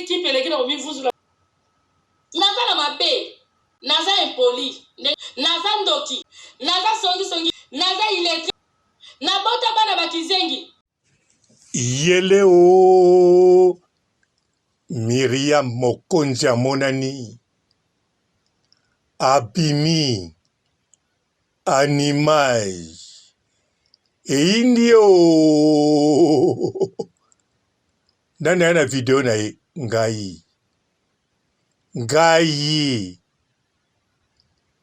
qui pelekina omi vuzula. Naza na mabe, naza impoli, naza ndoki, naza songi, naza iletri, nabota bana bakizengi. Yele o Miriam Mokonzi amonani abimi animai indio nani na video na ye ngai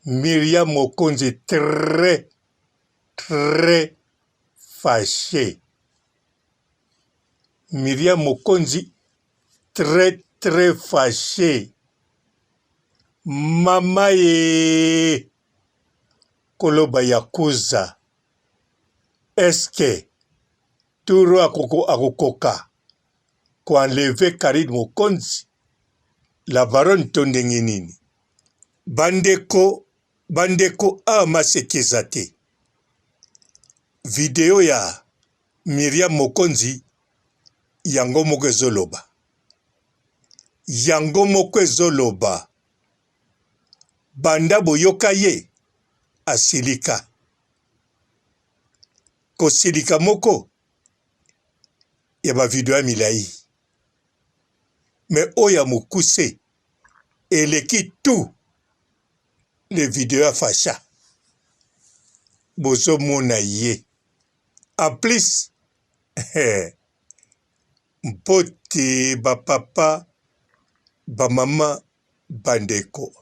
Miriam Mokonzi très fâché. Miriam Mokonzi très fâché. Mama ye koloba yakuza. Est-ce turo akokoka ko enlever Karine Mokonzi la baronne tondenge nini? Bandeko amasekeza te. Video ya Miriam Mokonzi yango moko ezoloba. Banda boyoka ye asilika. Kosilika moko ya ba video ya milai. Mais oya mukuse eleki tout les vidéos ya facha. Bozo mona ye. En plus, mpote ba papa, ba mama, bandeko.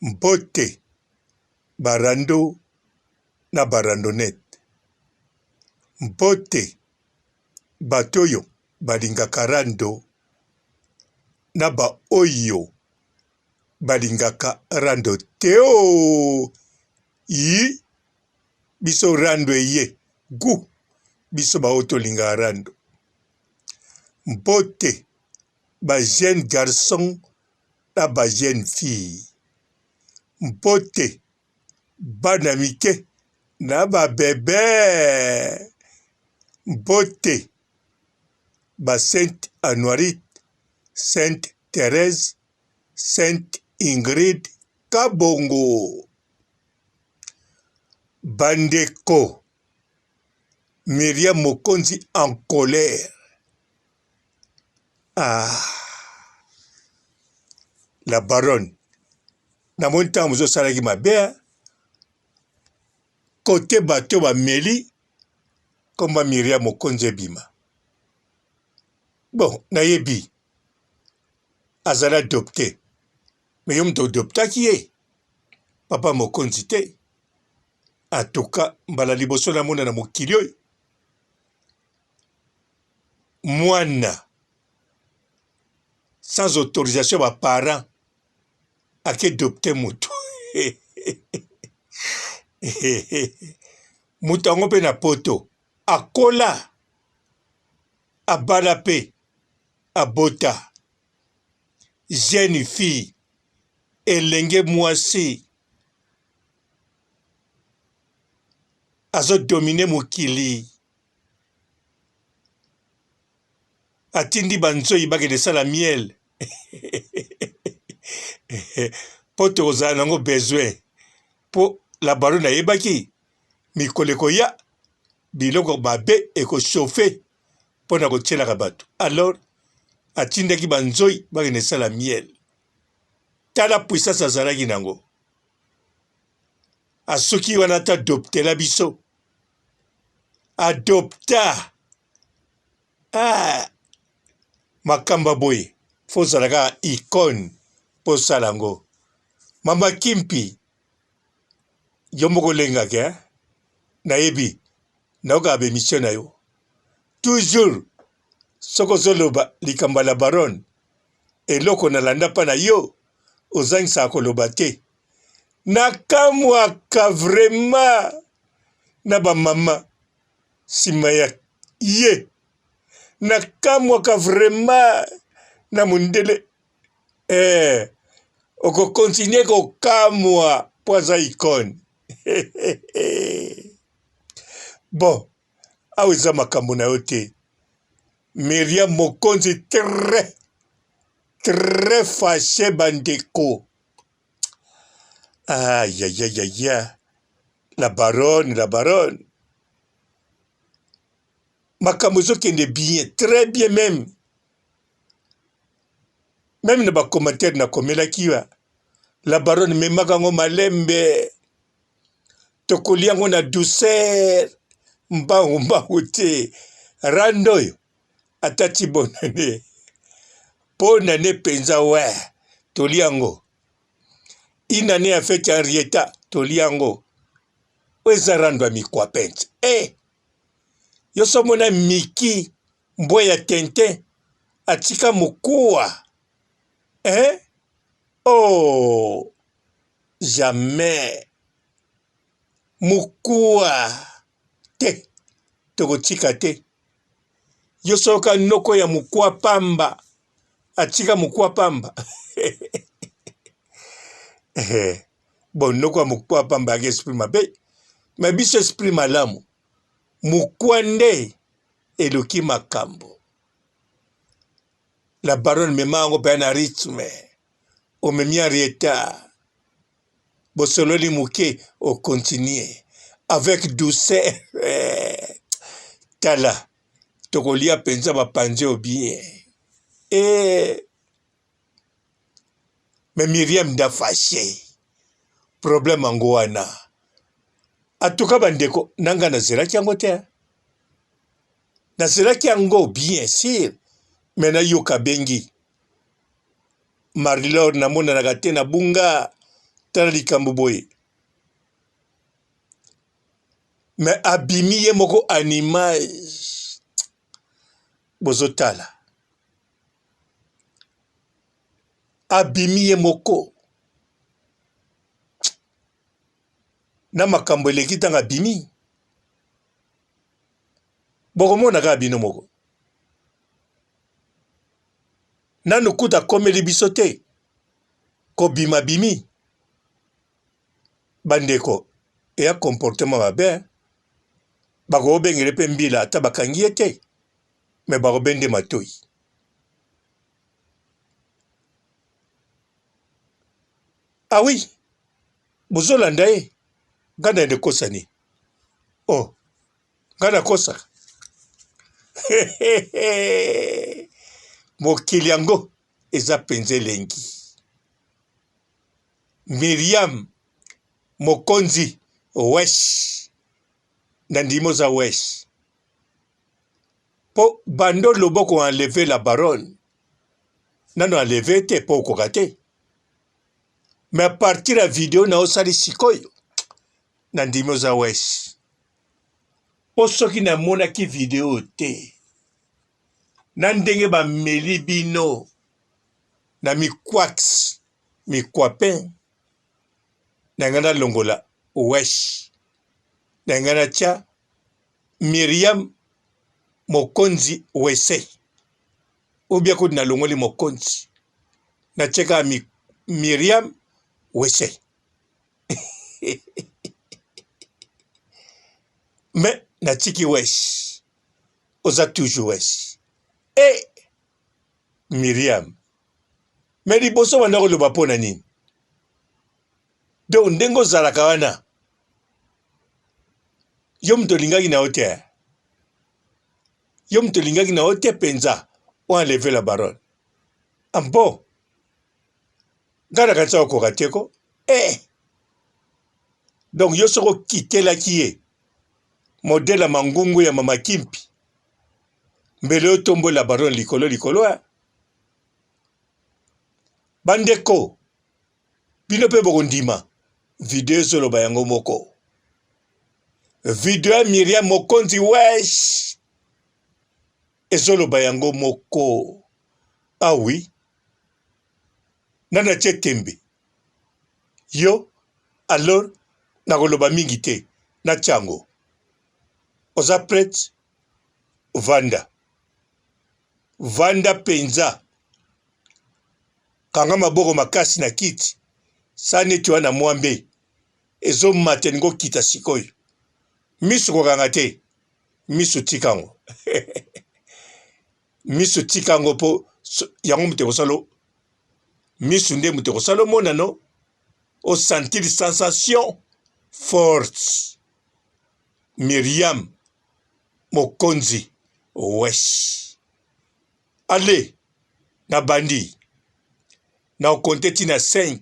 Mpote barando na barandonette. Mpote batoyo balingaka rando na ba oyo balingaka rando teo yi biso rando eye gu biso ba otolinga rando. Mpote ba jeune garçon na ba jeune fille. Mpote bana mike na ba bébé. Mpote ba Sainte Anoirite, Sainte Thérèse, Sainte Ingrid Kabongo. Bandeko Miriam Mokonzi en colère. La baronne na monta muzo salaki mabea côté bateau ba meli comme Miriam Mokonzi bima. Bon, nayebi azala adopté. Mais yom to adopta qui est papa Mokonzi te. En tout cas, mbala liboso na mona na mokili oyo. Mwana sans autorisation ba parents ake adopté mutu. Mutu ango pe na poto akola abala pe abota jeune fille elenge mwasi azo dominer mokili atindi banzoi bakende sala miel po tokozala nango besoin po la baronne ayebaki mikoleko ya biloko mabe ekochauffe mpo na kotielaka bato. Alors atindaki banzoi bakende sala miel. Tala puissance azalaki nango. Asoki wana ata adoptela biso. Adopta. Makamba boye. Fozalaka icône po salango. Mama Kimpi. Yomoko lengake, nayebi. Naoka abe mission na yo. Toujours. Soko zoloba likamba la baronne. Eloko na landa pa na yo. Ozangisa koloba te. Nakamwaka vraiment na ba mama sima ya ye. Nakamwaka vraiment na mundele. Oko continue ko kamwa poza icône. Bon, aweza makambo na yo te. Miriam Mokonzi très très fâché bandeko. Aïe, aïe, aïe, aïe, aïe. La baronne. Makambo ezokende bien, très bien même. Même na bacommentaire nakomelaki wa. La baronne memaka yango malembe. Tokolia yango na douceur. Mbangu te. Rando oyo. Atati bonane. Bonane penza ouais. Tolia yango. Une année a fait Henrietta. Tolia yango. Weza rando a mikwa pente. Yoso mona Miki. Mbwe ya Tintin. Atika mukua. Oh. Jamais. Mukua. Te. Tokotika te. Yosoka noko ya mukua pamba. Atika mukua pamba. Bon, noko ya mukua pamba ake esprit mabe. Mais biso esprit malamu. Mukua nde. Eloki makambo. La baronne me mango pe na rythme. O me mi Henrietta. Bosololi muke o continue. Avec douceur. Tala. Tokolia penza ba panje o bien. Mais Myriam da fâché. Problème ango wana. Atuka bandeko nanga na zela kiango te. Na zela kiango bien sûr. Mais na yoka bengi. Marie-Laure na mona na gate na bunga tala likambo boye. Mais abimi ye moko animage. Bozotala. Abimi ye moko. Na makambo eleki tanga abimi. Bokomona ka abino moko. Nanu kuta komeli biso te. Ko bima bimi. Bandeko. Eya comportement mabe. Bako bengele pe mbila ata bakangi ete. Me bako bende matoi. Ah oui. Bozolanda ye. Gana de kosani. Oh. Gana kosa. Mokili yango eza penze lengi. Myriam Mokonzi wesh. Nandimo za wesh. Po bando loboko enlever la baronne. Nano enlever te po kokate. Mais à partir de la vidéo na osali sikoyo. Nandimo za wesh. Po soki na mona ki vidéo te. Nandenge ba melibino. Na mikwax. Mikwapin. Nangana longola. Wesh. Nangana tia. Myriam Mokonzi wese. Ubia kud na longoli Mokonzi. Na cheka Myriam wese. Mais na tiki wesh. Oza toujours wesh. Myriam. Mais liboso wana koloba pona nini? Donc ndengo zalaka wana. Yo mto lingaki na hote. Yo mto lingaki na hote penza. Ou enlever la baronne. Ambo. Gana kansa okokateko. Donc yo soko kitela kiye. Modèle mangungu ya mama Kimpi. Mbele otombo la baronne likolo. Bandeko. Bino pe bokondima. Video solo bayango moko. Video Myriam Mokonzi wesh. Ezolo bayango moko. Ah oui. Nana tembe. Yo. Alors. Nakoloba mingi te. Na chango. Oza prête. Vanda. Vanda penza. Kanga maboko makasi na kiti. Sane tuwa na mwambe. Ezo matengo kita sikoyo. Misu kokanga te. Misu tikango. Misu tikango po yango mte bosalo misunde muteko salomona no au sentir sensation forte Myriam Mokonzi wesh allez na bandi na okonte tina 5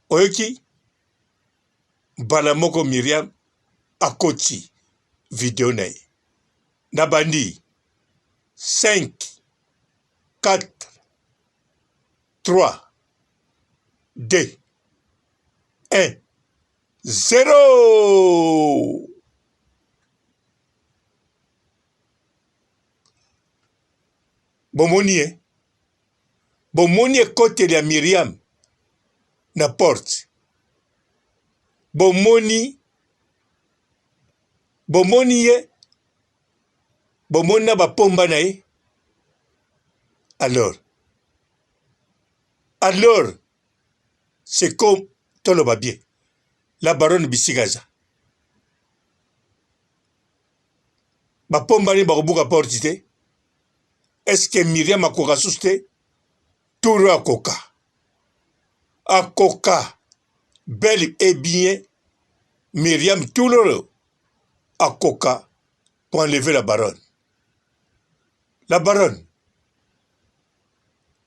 oyoki mbala moko Myriam akoti video na ye na bandi 5 4 3 2 1 0 bomoni ekoteli ya Myriam na porte bomoni ye bomoni na bapomba na ye alors c'est comme toloba bien la baronne bisikaza bapomba ni bakobuka porte te est-ce que Myriam akoka susu te turo akoka bel et bien Myriam Touloro akoka pour enlever la baronne. La baronne,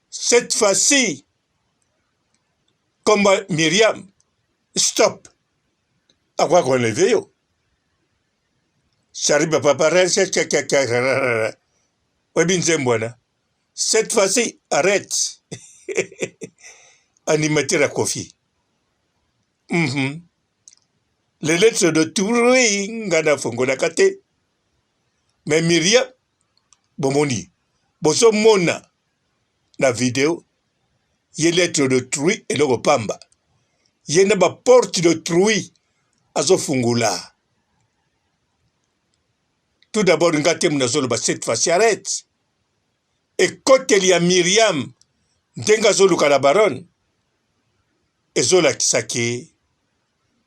cette fois-ci, comme Myriam, stop. À quoi qu'on enlève yo? J'arrive à papa, cette fois-ci, arrête. Animateur à Kofi. Les lettres de Touré, ngana fongola kate. Mais Myriam, bomoni, boso mona, na vidéo, yé lettre de Touré et le pamba. Yé na ba porte de Touré, azo fungula. Tout d'abord, ngate mnazolo ba cette fois-ci, arrête. Et quand il y a Myriam, denga zolo la baronne, et zola kisake,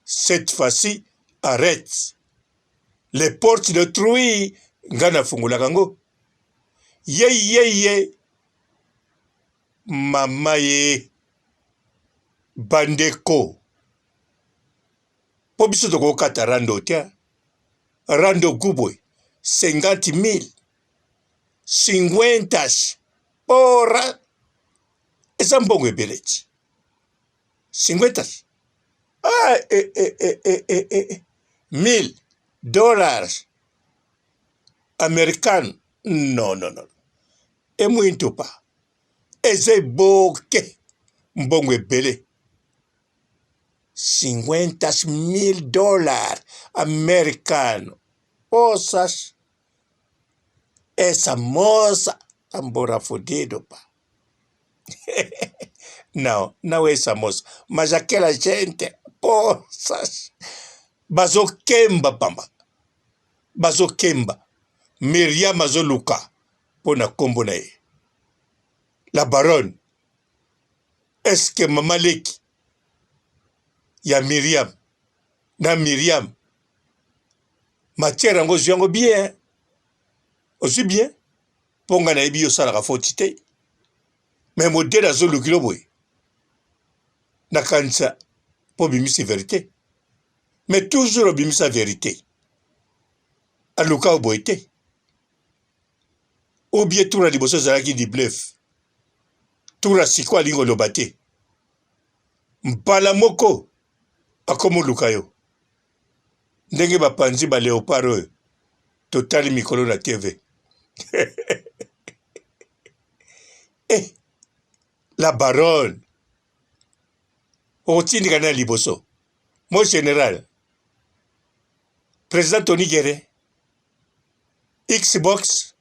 cette fois-ci, arrête. Les portes de Troui, ngana fungula kango. Ye. Mama ye. Bandeko. Po biso toko kata rando tia. Rando gubwe. 50,000. 50. Ora. Esa mbongo ebelechi. 50. Ah, $1,000 américains. Non. Et muito pas. Et c'est boke. Mbongo ebele. $50,000 américains. Oh, sache. Esa moça. Ambora fodido pa. Não essa moça. Mas aquela gente, poças, bazokemba pamba. Bazokemba. Myriam azoluka. Pona kombo na ye. La baronne. Est-ce que Mama Leki ya Myriam. Na Myriam. Matière yango yango bien. Aussi bien. Ponga na ebi yo salaka fotite. Mais modèle azolukilo boy. Nakansa pour bimisa vérité. Mais toujours bimisa vérité. Aluka oboite. Ou bien tout la liboso zalaki di bluff. Tout la sikwa lingo lobate. Mpala moko akomo lukayo. Ndenge bapanzi ba léopard totali mikolo na TV. La baronne. Otindi kana liboso. Mon général. Président Tony Guerre. Xbox.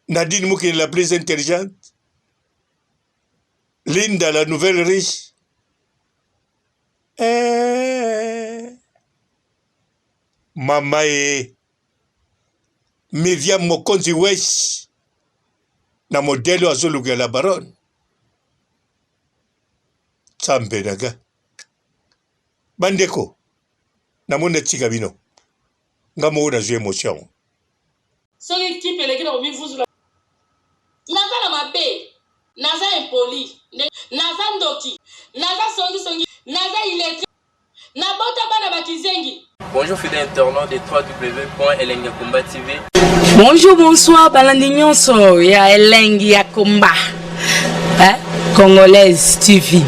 Nadine Moukine la plus intelligente. Linda la nouvelle riche. Mama e. Myriam Mokonzi wesh. Na modelo azoluka la baronne. Tsambe naga. Bandeko. Namone tika bino. Ngamo una jwe émotion. Soki équipe eleki na komi vuzula. Naza na mabe. naza impoli, naza ndoki, naza songi, naza illettré, nabota bana bakizengi. Bonjour fidèles internautes de www.elengiakomba TV. Bonjour, bonsoir, balandi nyonso ya Elengi ya Komba, Congolaise TV.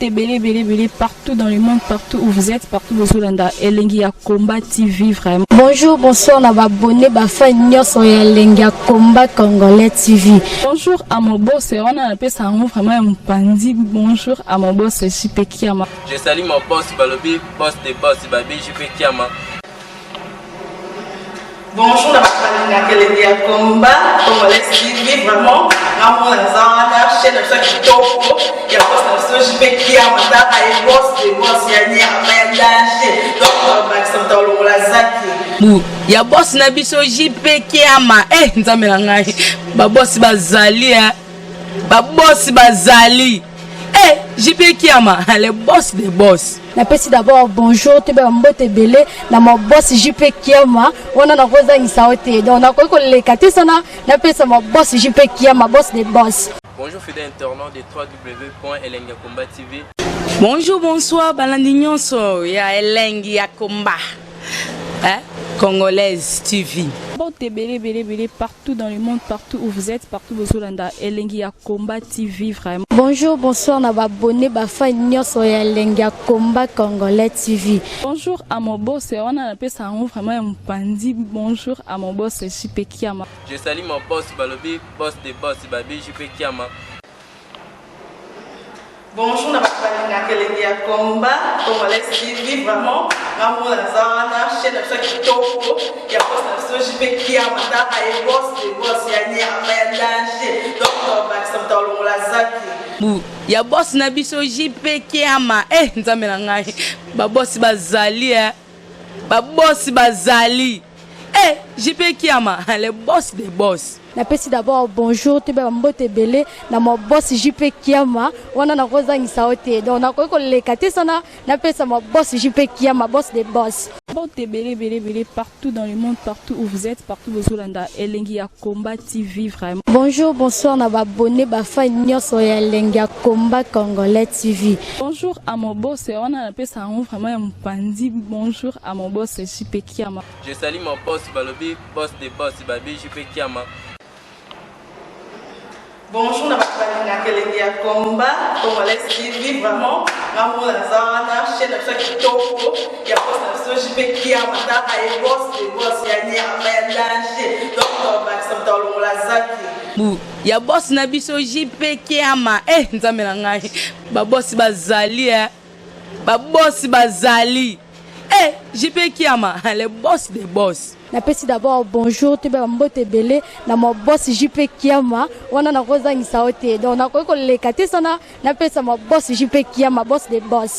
Belé partout dans le monde, partout où vous êtes, partout où vous êtes, Elengi ya Komba TV vraiment. Bonjour, bonsoir, on a abonné Bafa Nyonso ya Elengi ya Komba Congolais TV. Bonjour à mon boss, on a appelé ça vraiment un pandi. Bonjour à mon boss, JP Kiama. Je salue mon boss Balobi, boss des boss, Babi JP Kiama. Bonjour, la Elengi ya Komba Congolais TV vraiment. Ramon Zana, chaîne de ceux qui topo, il y a pas de JP Kiama, et boss des boss, il y a un danger. Donc, Maxime Talon Lazaki. Ya boss na biso JP Kiama, nzambe na ngai. Ba boss bazali, ba boss bazali. JP Kiama, le boss des boss. Napesi d'abord bonjour, te mbote belé na mon boss JP Kiama, on a rosa insaote. Donc on a quoi les katesana, napesa mon boss JP Kiama, boss des boss. Bonjour fidèles internautes de www.elengiakomba TV. Bonjour, bonsoir, balandi nyonso ya Elengi ya Komba, Congolaise TV. Belé partout dans le monde, partout où vous êtes, partout où vous êtes, Elengi ya Komba TV vraiment. Bonjour, bonsoir, on a abonné Bafa Nyonso ya Elengi ya Komba Congolais TV. Bonjour à mon boss, on a appelé ça vraiment un pandi. Bonjour à mon boss, JP Kiama. Je salue mon boss Balobi, boss des boss, Babi JP Kiama. Bonjour, la Elengi ya Komba Congolais TV vraiment. Ramon Zana, chaîne de ceux qui topo, il y a pas de JP Kiama, et boss des boss, il y a un danger. Donc, Maxime Talon Lazaki. Ya boss na biso JP Kiama, nzambe na ngai. Ba boss bazali, ba boss bazali. JP Kiama, le boss des boss. Napesi d'abord bonjour, te mbote belé na mon boss JP Kiama, on a rosa insaote. Donc on a quoi les katesana, napesa mon boss JP Kiama, boss des boss. Belé partout dans le monde, partout où vous êtes, partout où vous êtes, Elengi ya Komba TV vraiment. Bonjour, bonsoir, on a abonné Bafa Nyonso ya Elengi ya Komba Congolais TV. Bonjour à mon boss, on a appelé ça vraiment un pandi. Bonjour à mon boss, JP Kiama. Je salue mon boss Balobi, boss des boss, Babi JP Kiama. Bonjour, la Elengi ya Komba Congolais TV vraiment. Ramon Zana, chaîne de ceux qui topo, il y a pas de JP Kiama, et boss des boss, il y a un danger. Donc, Maxime Talon Lazaki. Ya boss na biso JP Kiama, nzambe na ngai. Ba boss bazali, ba boss bazali. JP Kiama, le boss des boss. Napesi d'abord bonjour, te mbote belé na mon boss JP Kiama, on a rosa insaote. Donc on a quoi les katesana, napesa mon boss JP Kiama, boss des boss.